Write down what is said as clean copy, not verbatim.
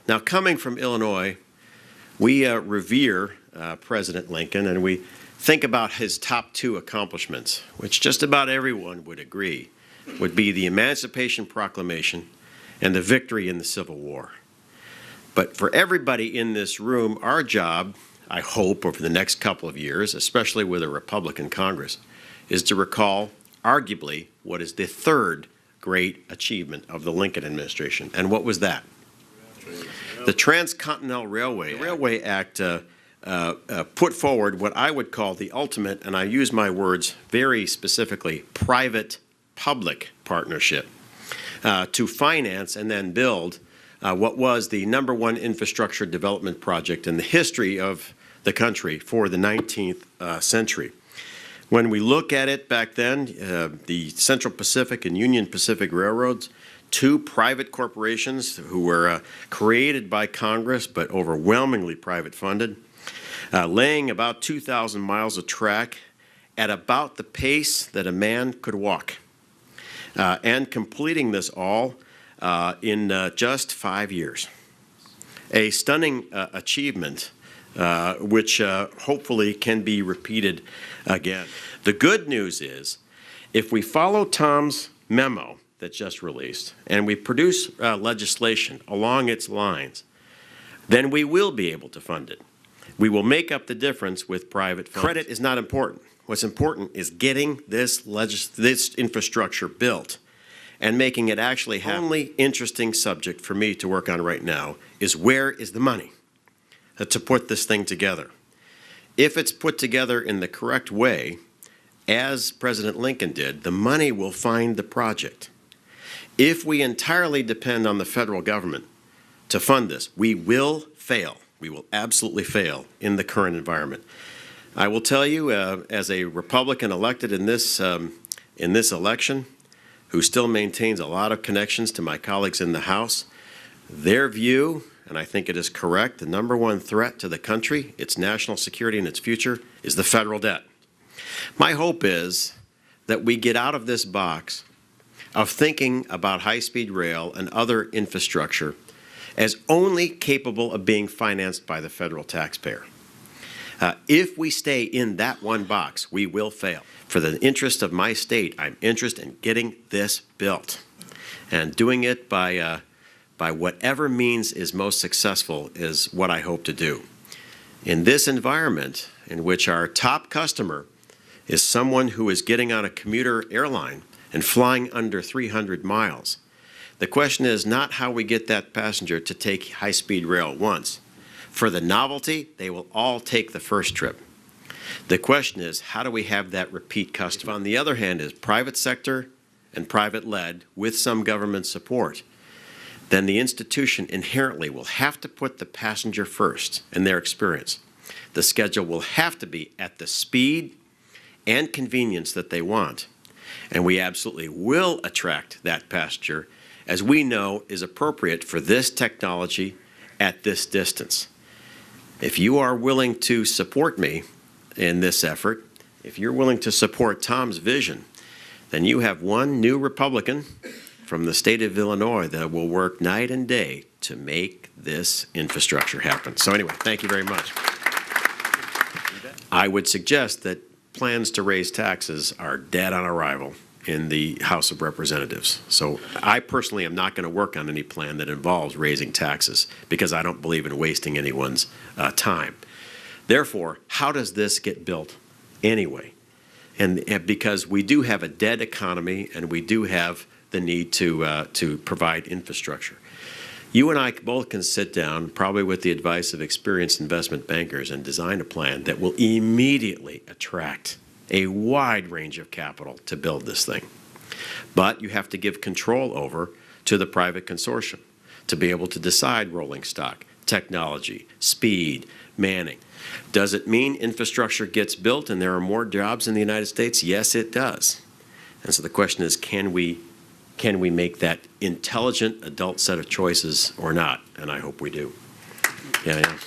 Now, coming from Illinois, we revere President Lincoln, and we think about his top two accomplishments, which just about everyone would agree would be the Emancipation Proclamation and the victory in the Civil War. But for everybody in this room, our job, I hope, over the next couple of years, especially with a Republican Congress, is to recall arguably what is the third great achievement of the Lincoln administration. And what was that? The Transcontinental Railway Act put forward what I would call the ultimate, and I use my words very specifically, private-public partnership to finance and then build what was the #1 infrastructure development project in the history of the country for the 19th century. When we look at it back then, the Central Pacific and Union Pacific Railroads, two private corporations who were created by Congress but overwhelmingly private funded, laying about 2,000 miles of track at about the pace that a man could walk, and completing this all in just 5 years. A stunning achievement which hopefully can be repeated again. The good news is, if we follow Tom's memo that just released and we produce legislation along its lines, then we will be able to fund it. We will make up the difference with private funds. Credit is not important. What's important is getting this infrastructure built and making it actually happen. The only interesting subject for me to work on right now is where is the money to put this thing together. If it's put together in the correct way, as President Lincoln did, the money will find the project. If we entirely depend on the federal government to fund this, we will fail. We will absolutely fail in the current environment. I will tell you, as a Republican elected in this election, who still maintains a lot of connections to my colleagues in the House, their view, and I think it is correct, the #1 threat to the country, its national security and its future, is the federal debt. My hope is that we get out of this box of thinking about high-speed rail and other infrastructure as only capable of being financed by the federal taxpayer. If we stay in that one box, we will fail. For the interest of my state, I'm interested in getting this built and doing it by whatever means is most successful is what I hope to do. In this environment in which our top customer is someone who is getting on a commuter airline and flying under 300 miles, the question is not how we get that passenger to take high-speed rail once. For the novelty, they will all take the first trip. The question is, how do we have that repeat customer? If, on the other hand, is private sector and private-led with some government support, then the institution inherently will have to put the passenger first in their experience. The schedule will have to be at the speed and convenience that they want. And we absolutely will attract that passenger, as we know is appropriate for this technology at this distance. If you are willing to support me in this effort, if you're willing to support Tom's vision, then you have one new Republican from the state of Illinois that will work night and day to make this infrastructure happen. So anyway, thank you very much. I would suggest that plans to raise taxes are dead on arrival in the House of Representatives. So I personally am not going to work on any plan that involves raising taxes because I don't believe in wasting anyone's time. Therefore, how does this get built anyway? And because we do have a dead economy and we do have the need to provide infrastructure. You and I both can sit down, probably with the advice of experienced investment bankers, and design a plan that will immediately attract a wide range of capital to build this thing. But you have to give control over to the private consortium to be able to decide rolling stock, technology, speed, manning. Does it mean infrastructure gets built and there are more jobs in the United States? Yes, it does. And so the question is, can we make that intelligent adult set of choices or not? And I hope we do. Yeah.